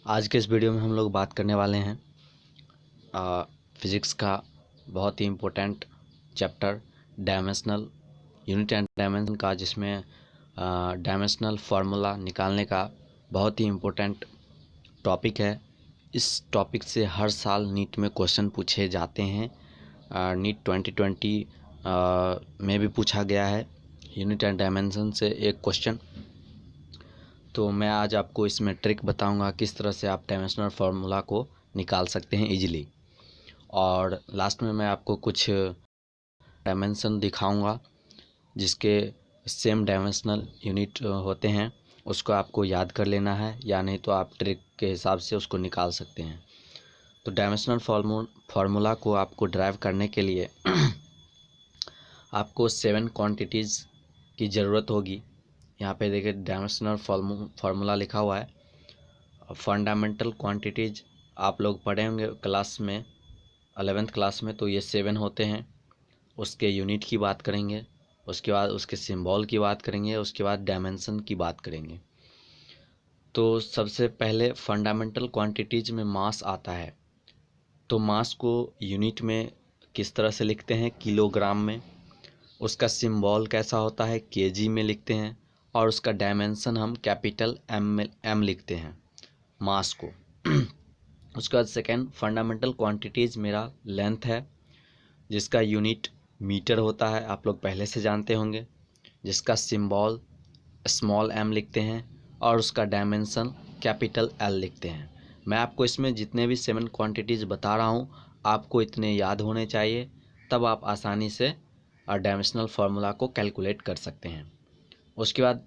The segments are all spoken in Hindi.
आज के इस वीडियो में हम लोग बात करने वाले हैं फिज़िक्स का बहुत ही important chapter dimensional unit and dimension का, जिसमें डायमेंशनल फार्मूला निकालने का बहुत ही इम्पोर्टेंट टॉपिक है। इस टॉपिक से हर साल नीट में क्वेश्चन पूछे जाते हैं। नीट 2020 में भी पूछा गया है यूनिट एंड डायमेंशन से एक क्वेश्चन। तो मैं आज आपको इसमें ट्रिक बताऊंगा किस तरह से आप डायमेंशनल फार्मूला को निकाल सकते हैं इजीली, और लास्ट में मैं आपको कुछ डायमेंशन दिखाऊंगा जिसके सेम डायमेंशनल यूनिट होते हैं। उसको आपको याद कर लेना है, या नहीं तो आप ट्रिक के हिसाब से उसको निकाल सकते हैं। तो डायमेंशनल फार्मूला को आपको ड्राइव करने के लिए आपको 7 क्वांटिटीज़ की ज़रूरत होगी। यहाँ पे देखिए डायमेंशनल फार्मूला लिखा हुआ है। फंडामेंटल क्वांटिटीज़ आप लोग पढ़े होंगे क्लास में, 11th क्लास में, तो ये 7 होते हैं। उसके यूनिट की बात करेंगे, उसके बाद उसके सिंबल की बात करेंगे, उसके बाद डायमेंशन की बात करेंगे। तो सबसे पहले फंडामेंटल क्वांटिटीज़ में मास आता है। तो मास को यूनिट में किस तरह से लिखते हैं? किलोग्राम में। उसका सिंबल कैसा होता है? केजी में लिखते हैं। और उसका डायमेंशन हम कैपिटल एम लिखते हैं मास को। उसके बाद सेकेंड फंडामेंटल क्वांटिटीज़ मेरा लेंथ है, जिसका यूनिट मीटर होता है, आप लोग पहले से जानते होंगे, जिसका सिंबल स्मॉल एम लिखते हैं और उसका डायमेंशन कैपिटल एल लिखते हैं। मैं आपको इसमें जितने भी 7 क्वांटिटीज़ बता रहा हूँ आपको इतने याद होने चाहिए, तब आप आसानी से डायमेंशनल फार्मूला को कैलकुलेट कर सकते हैं। उसके बाद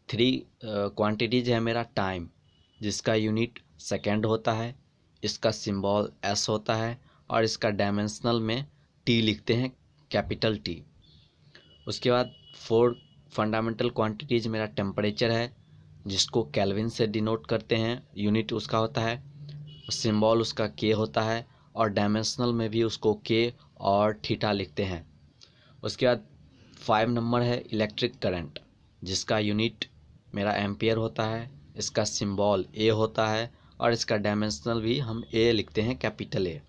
3 क्वांटिटीज़ है मेरा टाइम, जिसका यूनिट सेकेंड होता है, इसका सिंबल एस होता है और इसका डायमेंशनल में टी लिखते हैं, कैपिटल टी। उसके बाद 4 फंडामेंटल क्वांटिटीज़ मेरा टेम्परेचर है, जिसको केल्विन से डिनोट करते हैं, यूनिट उसका होता है, सिंबल उसका के होता है और डायमेंशनल में भी उसको के और थीटा लिखते हैं। उसके बाद 5 नंबर है इलेक्ट्रिक करंट, जिसका यूनिट मेरा एम्पियर होता है, इसका सिंबल ए होता है और इसका डायमेंशनल भी हम ए लिखते हैं, कैपिटल ए।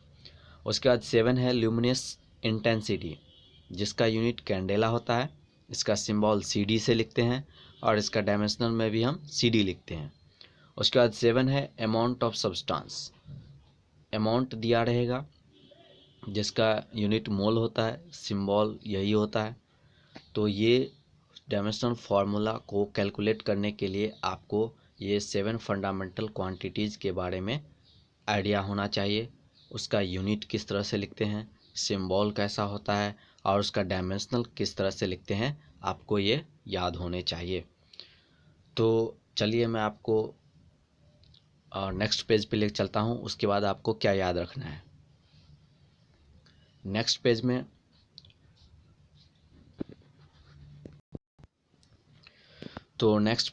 उसके बाद 7 है ल्यूमिनस इंटेंसिटी, जिसका यूनिट कैंडेला होता है, इसका सिंबल सी डी से लिखते हैं और इसका डायमेंशनल में भी हम सी डी लिखते हैं। उसके बाद 7 है अमाउंट ऑफ सब्सटेंस, अमाउंट दिया रहेगा, जिसका यूनिट मोल होता है, सिंबल यही होता है। तो ये डायमेंशनल फार्मूला को कैलकुलेट करने के लिए आपको ये 7 फंडामेंटल क्वांटिटीज़ के बारे में आइडिया होना चाहिए। उसका यूनिट किस तरह से लिखते हैं, सिंबल कैसा होता है और उसका डायमेंशनल किस तरह से लिखते हैं, आपको ये याद होने चाहिए। तो चलिए मैं आपको नेक्स्ट पेज पे लेकर चलता हूँ। उसके बाद आपको क्या याद रखना है। नेक्स्ट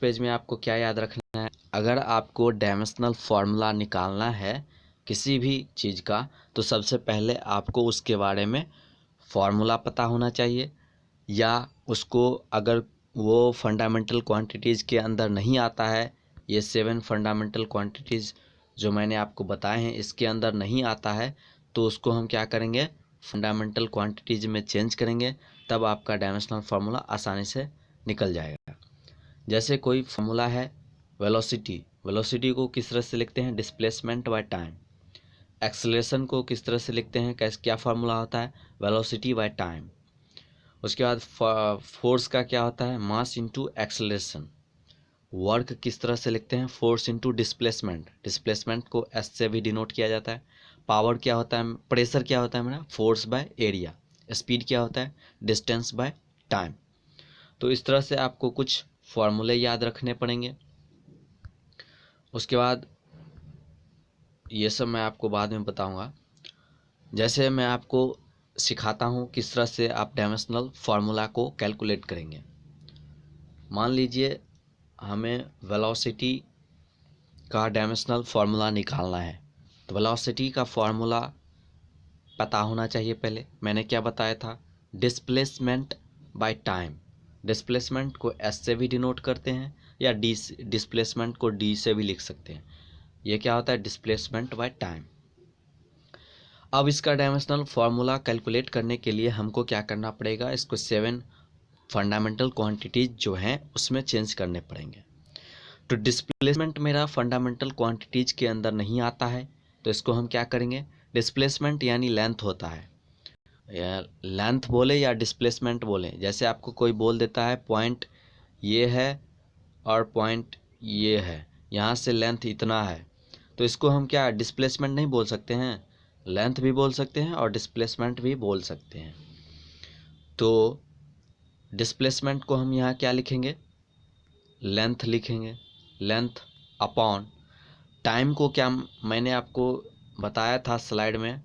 पेज में आपको क्या याद रखना है? अगर आपको डायमेंशनल फार्मूला निकालना है किसी भी चीज़ का, तो सबसे पहले आपको उसके बारे में फार्मूला पता होना चाहिए, या उसको अगर वो फंडामेंटल क्वांटिटीज़ के अंदर नहीं आता है, ये 7 फंडामेंटल क्वांटिटीज़ जो मैंने आपको बताए हैं इसके अंदर नहीं आता है, तो उसको हम क्या करेंगे, फंडामेंटल क्वांटिटीज़ में चेंज करेंगे, तब आपका डायमेंशनल फार्मूला आसानी से निकल जाएगा। जैसे कोई फार्मूला है वेलोसिटी, वेलोसिटी को किस तरह से लिखते हैं? Displacement by time. एक्सेलरेशन को किस तरह से लिखते हैं? क्या फार्मूला होता है? Velocity by time. उसके बाद फोर्स का क्या होता है? Mass into acceleration. वर्क किस तरह से लिखते हैं? फोर्स इनटू डिस्प्लेसमेंट, डिस्प्लेसमेंट को एस से भी डिनोट किया जाता है। पावर क्या होता है? प्रेशर क्या होता है मेरा? Force by area. स्पीड क्या होता है? Distance by time. तो इस तरह से आपको कुछ फॉर्मूले याद रखने पड़ेंगे। उसके बाद ये सब मैं आपको बाद में बताऊंगा। जैसे मैं आपको सिखाता हूँ किस तरह से आप डायमेंशनल फार्मूला को कैलकुलेट करेंगे। मान लीजिए हमें वेलोसिटी का डायमेंशनल फार्मूला निकालना है, तो वेलोसिटी का फार्मूला पता होना चाहिए। पहले मैंने क्या बताया था? Displacement by time. डिस्प्लेसमेंट को एस से भी डिनोट करते हैं, या डी डिस्प्लेसमेंट को डी से भी लिख सकते हैं, ये क्या होता है, डिस्प्लेसमेंट बाय टाइम। अब इसका डायमेंशनल फार्मूला कैलकुलेट करने के लिए हमको क्या करना पड़ेगा, इसको 7 फंडामेंटल क्वांटिटीज जो हैं उसमें चेंज करने पड़ेंगे। तो डिस्प्लेसमेंट मेरा फंडामेंटल क्वांटिटीज के अंदर नहीं आता है, तो इसको हम क्या करेंगे, डिस्प्लेसमेंट यानी लेंथ होता है, या लेंथ बोले या डिस्प्लेसमेंट बोले। जैसे आपको कोई बोल देता है पॉइंट ये है और पॉइंट ये है, यहाँ से लेंथ इतना है, तो इसको हम क्या डिस्प्लेसमेंट नहीं बोल सकते हैं, लेंथ भी बोल सकते हैं और डिस्प्लेसमेंट भी बोल सकते हैं। तो डिस्प्लेसमेंट को हम यहाँ क्या लिखेंगे, लेंथ लिखेंगे, लेंथ अपॉन टाइम को क्या मैंने आपको बताया था स्लाइड में,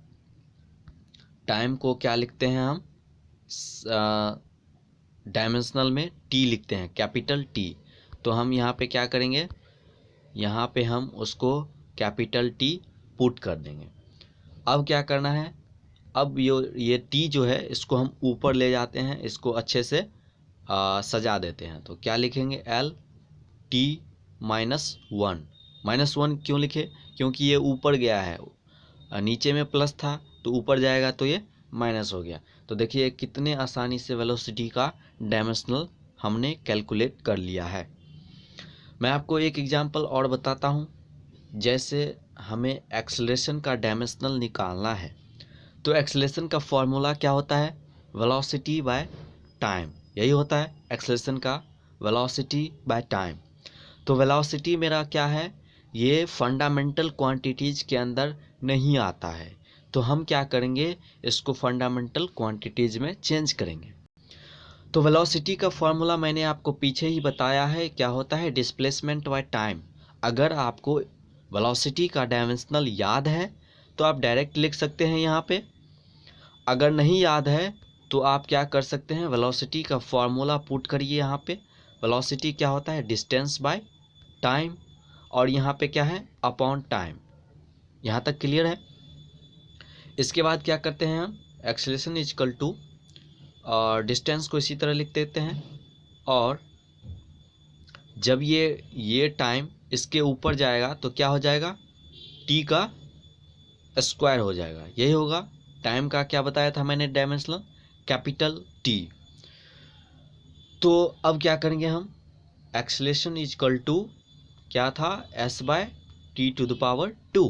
टाइम को क्या लिखते हैं हम, डायमेंशनल में टी लिखते हैं, कैपिटल टी। तो हम यहाँ पे क्या करेंगे, यहाँ पे हम उसको कैपिटल टी पुट कर देंगे। अब क्या करना है, अब ये टी जो है इसको हम ऊपर ले जाते हैं, इसको अच्छे से सजा देते हैं। तो क्या लिखेंगे, एल टी -1। -1 क्यों लिखे, क्योंकि ये ऊपर गया है, नीचे में प्लस था तो ऊपर जाएगा तो ये माइनस हो गया। तो देखिए कितने आसानी से वेलोसिटी का डायमेंशनल हमने कैलकुलेट कर लिया है। मैं आपको एक एग्जांपल और बताता हूँ। जैसे हमें एक्सेलरेशन का डायमेंशनल निकालना है, तो एक्सेलरेशन का फॉर्मूला क्या होता है, वेलोसिटी बाय टाइम, यही होता है एक्सेलरेशन का, वेलोसिटी बाय टाइम। तो वेलोसिटी मेरा क्या है, ये फंडामेंटल क्वांटिटीज़ के अंदर नहीं आता है, तो हम क्या करेंगे, इसको फंडामेंटल क्वांटिटीज़ में चेंज करेंगे। तो वेलोसिटी का फॉर्मूला मैंने आपको पीछे ही बताया है, क्या होता है, डिस्प्लेसमेंट बाय टाइम। अगर आपको वेलोसिटी का डायमेंशनल याद है तो आप डायरेक्ट लिख सकते हैं यहाँ पे, अगर नहीं याद है तो आप क्या कर सकते हैं, वेलोसिटी का फॉर्मूला पुट करिए यहाँ पे। वेलोसिटी क्या होता है, डिस्टेंस बाय टाइम, और यहाँ पे क्या है, अपॉन टाइम। यहाँ तक क्लियर है। इसके बाद क्या करते हैं हम, एक्सेलरेशन इजकल टू, और डिस्टेंस को इसी तरह लिख देते हैं, और जब ये टाइम इसके ऊपर जाएगा तो क्या हो जाएगा, टी का स्क्वायर हो जाएगा, यही होगा। टाइम का क्या बताया था मैंने, डायमेंशनल कैपिटल टी। तो अब क्या करेंगे हम, एक्सेलरेशन इजकल टू क्या था, s by T to the power 2।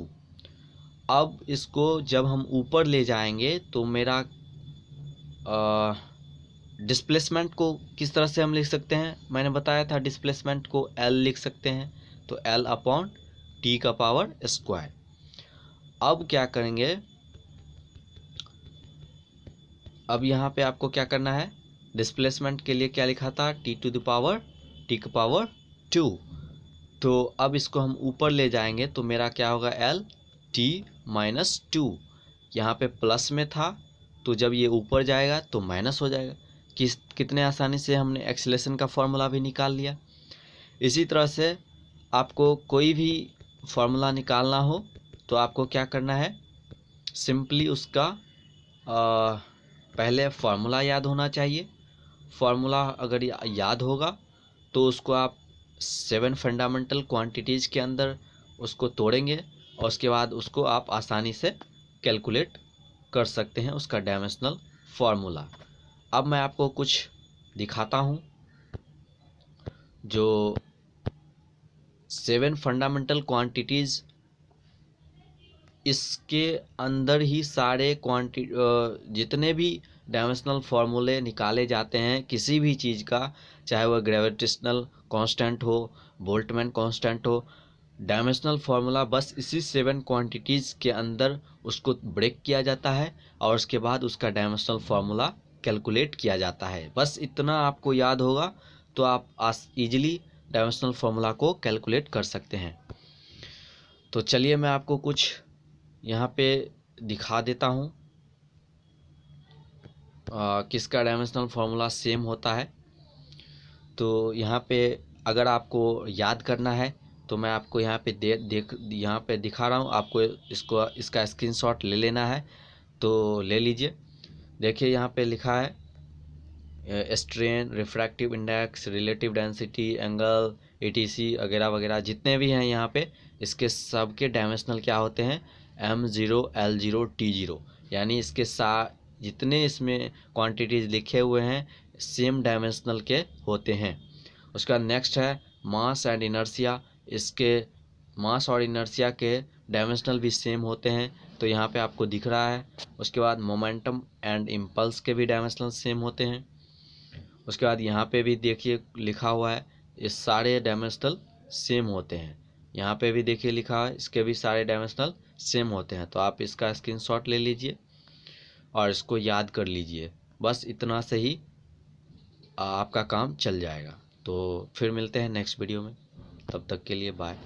अब इसको जब हम ऊपर ले जाएंगे तो मेरा डिस्प्लेसमेंट को किस तरह से हम लिख सकते हैं, मैंने बताया था डिस्प्लेसमेंट को L लिख सकते हैं, तो L अपॉन टी का पावर स्क्वायर। अब क्या करेंगे, अब यहाँ पे आपको क्या करना है, डिस्प्लेसमेंट के लिए क्या लिखा था, T to the power T का पावर 2। तो अब इसको हम ऊपर ले जाएंगे तो मेरा क्या होगा, L t-2। यहाँ पे प्लस में था तो जब ये ऊपर जाएगा तो माइनस हो जाएगा। कितने आसानी से हमने एक्सेलरेशन का फॉर्मूला भी निकाल लिया। इसी तरह से आपको कोई भी फॉर्मूला निकालना हो तो आपको क्या करना है, सिंपली उसका पहले फार्मूला याद होना चाहिए। फार्मूला अगर याद होगा तो उसको आप 7 फंडामेंटल क्वांटिटीज़ के अंदर उसको तोड़ेंगे और उसके बाद उसको आप आसानी से कैलकुलेट कर सकते हैं, उसका डायमेंशनल फार्मूला। अब मैं आपको कुछ दिखाता हूँ जो 7 फंडामेंटल क्वांटिटीज़, इसके अंदर ही सारे जितने भी डायमेंशनल फार्मूले निकाले जाते हैं किसी भी चीज़ का, चाहे वह ग्रेविटेशनल कांस्टेंट हो, बोल्टमैन कांस्टेंट हो, डायमेंशनल फार्मूला बस इसी 7 क्वांटिटीज़ के अंदर उसको ब्रेक किया जाता है और उसके बाद उसका डायमेंशनल फार्मूला कैलकुलेट किया जाता है। बस इतना आपको याद होगा तो आप इजीली डायमेंशनल फार्मूला को कैलकुलेट कर सकते हैं। तो चलिए मैं आपको कुछ यहाँ पे दिखा देता हूँ किसका डायमेंशनल फार्मूला सेम होता है। तो यहाँ पे अगर आपको याद करना है तो मैं आपको यहाँ पे यहाँ पे दिखा रहा हूँ, आपको इसका स्क्रीनशॉट ले लेना है तो ले लीजिए। देखिए यहाँ पे लिखा है strain, refractive index, relative density, angle, ATC वगैरह वगैरह जितने भी हैं यहाँ पे, इसके सब के डायमेंशनल क्या होते हैं, M0 L0 T0, यानी इसके जितने इसमें क्वांटिटीज लिखे हुए हैं सेम डायमेंशनल के होते हैं। उसका नेक्स्ट है मास एंड इनर्शिया, इसके मास और इनर्शिया के डायमेंशनल भी सेम होते हैं, तो यहाँ पे आपको दिख रहा है। उसके बाद मोमेंटम एंड इम्पल्स के भी डायमेंशनल सेम होते हैं। उसके बाद यहाँ पे भी देखिए लिखा हुआ है, ये सारे डायमेंशनल सेम होते हैं। यहाँ पे भी देखिए लिखा है, इसके भी सारे डायमेंशनल सेम होते हैं। तो आप इसका स्क्रीनशॉट ले लीजिए और इसको याद कर लीजिए, बस इतना से ही आपका काम चल जाएगा। तो फिर मिलते हैं नेक्स्ट वीडियो में, तब तक के लिए बाय।